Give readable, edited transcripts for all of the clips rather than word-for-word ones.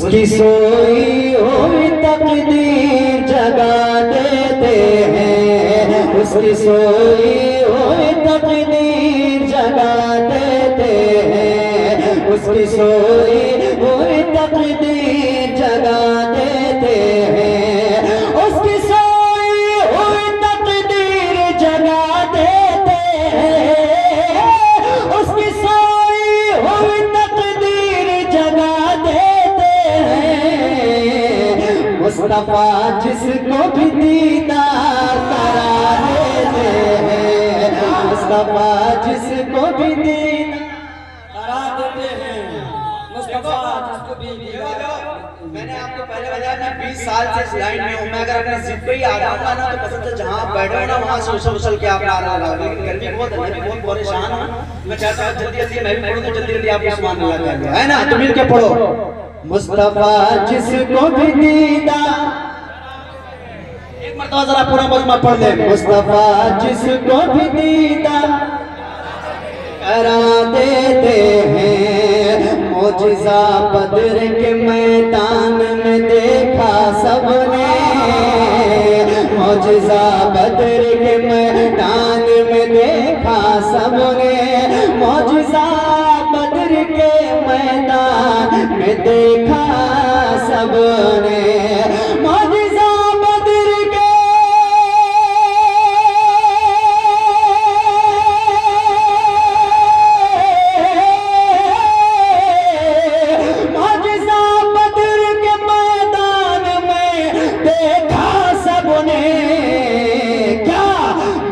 उसकी सोई हुई तकदीर जगा देते हैं, उसकी सोई हुई तकदीर जगा देते हैं, उसकी सोई हुई तकदीर जगा देते हैं, उसकी सोई हुई तकदीर जगा देते हैं, उसकी सोई हुई तकदीर जगा देते हैं। मुस्तफा जिसको भी दीदार करा देते हैं, मुस्तफा जिसको भी दीदार करा देते हैं, मुस्तफा जिसको भी मैंने आपको पहले बताया मैं 20 साल से इस लाइन में हूँ। मैं अगर अपनी जिद पे ही आ जाऊंगा ना तो कसम से जहाँ बैठो ना वहाँ से उछल के आप नारा लगा। लेकिन गर्मी बहुत है, मैं भी बहुत परेशान हूँ। मैं चाहता हूँ जल्दी जल्दी मैं भी पढ़ूँ तो जल्दी जल्दी आपको सुभान अल्लाह कह दिया है ना, तो मिल के पढ़ो। मुस्तफा जिसको भी दीदार, एक मरतबा जरा पूरा मजमा पढ़ ले। मुस्तफा जिसको भी दीदार करा देते हैं। मौजिज़ा बद्र के मैदान में देखा सबने, मौजिज़ा बद्र के मैदान में देखा सबने, मौजिज़ा बद्र के मैदान में देखा सबने, मौजिज़ा बद्र के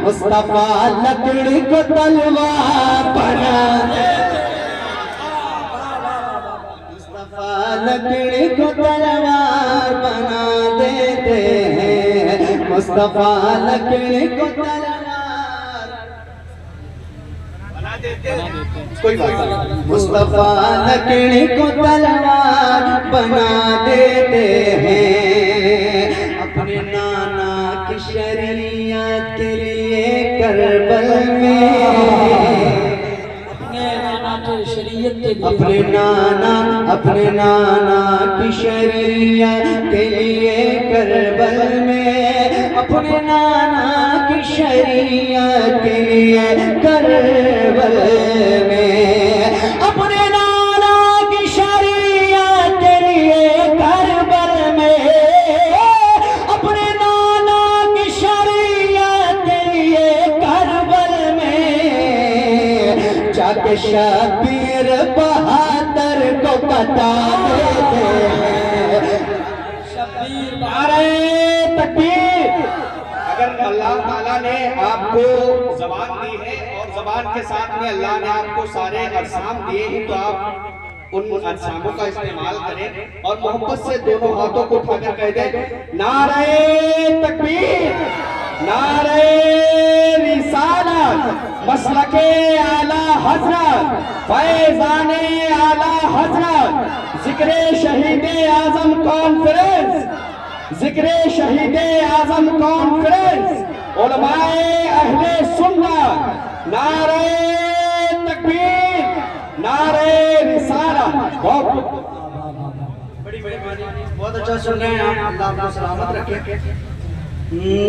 मुस्तफा लकड़ी को तलवार बना देते, मुस्तफा लकड़ी को तलवार बना देते हैं, मुस्तफा लकड़ी को तलवार बना देते हैं। कोई बात नहीं, मुस्तफा लकड़ी को तलवार बना देते हैं। अपने नाना की शरीयत के लिए करबल में, अपने नाना की शरीयत के लिए, अपने नाना की शरीयत के लिए करबल में, अपने नाना की शरीयत के लिए करबल में, अपने नाना की शरीयत के लिए करबल में, अपने नाना की शरीयत के लिए करबल में जाके शबीर बहादुर को बता देते हैं। शब्बीर नारे तकबीर। अगर अल्लाह ताला ने आपको ज़बान दी है और ज़बान के साथ में अल्लाह ने आपको सारे अरसाम दिए हैं तो आप उन अरसामों का इस्तेमाल करें और मोहब्बत से दोनों हाथों को उठाकर कह दें नारे तकबीर, नारे रिसालत, मसलके आला हजरत, फैज़ाने आला हजरत, जिक्रे शहीदे आज़म कॉन्फ्रेंस, जिक्रे शहीदे आज़म कॉन्फ्रेंस, उलमाए अहले सुन्नत, नारे तकबीर, नारे रिसालत। बहुत बड़ी मेहरबानी, बहुत अच्छा सुन रहे हैं आप, अल्लाह आपको सलामत रखे।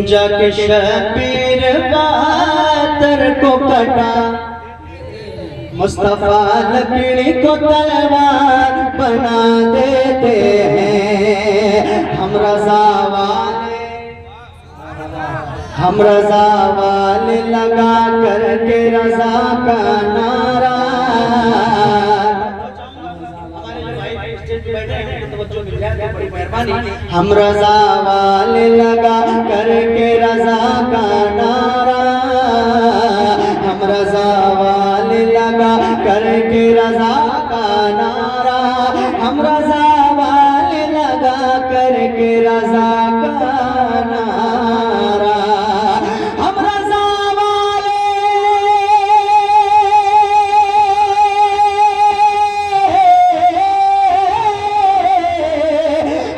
जाके शबीर बहादुर को कटा, मुस्तफा लकड़ी को तलवार बना देते हैं। हम रज़ा वाले लगा करके रज़ा का नारा, हम रज़ा वाले लगा करके रज़ा का नारा, हम रज़ा वाले लगा करके रज़ा का नारा, हम रज़ा वाले लगा करके रज़ा का नारा, हम रज़ा वाले,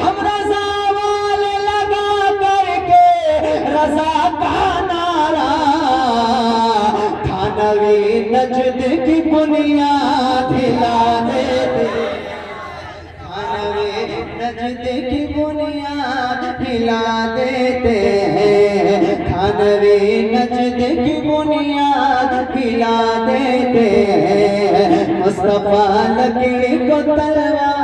हम रज़ा वाले लगा करके रज़ा का नारा, थानवी नजद की बुनियाद हिला देते, थानवी नजदे की बुनियाद हिला देते हैं, थानवी नजदे की बुनियाद हिला देते हैं, मुस्तफा लकड़ी को तलवार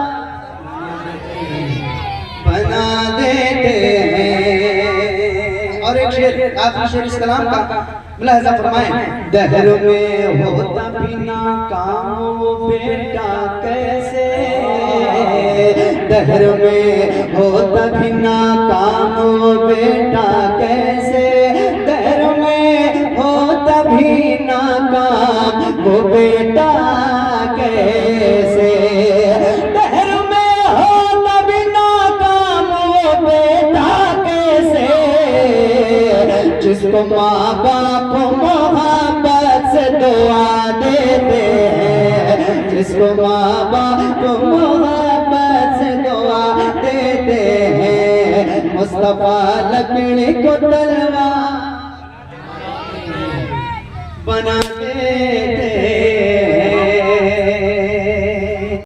बना देते हैं। और एक शेर आखिरी शेर इस कलाम का मुलाहिजा फरमाएं। दहर में होता बिना काम वो बेटा कैसे, दहर में होता बिना काम वो बेटा कैसे, दहर में होता बिना काम वो बेटा कैसे, दहर में होता बिना काम वो बेटा कैसे, जिसको माँ बाप मोहब्बत से दुआ देते हैं, जिसको माँ बाप मोहब्बत से दुआ देते हैं, मुस्तफा लकड़ी को तलवार बना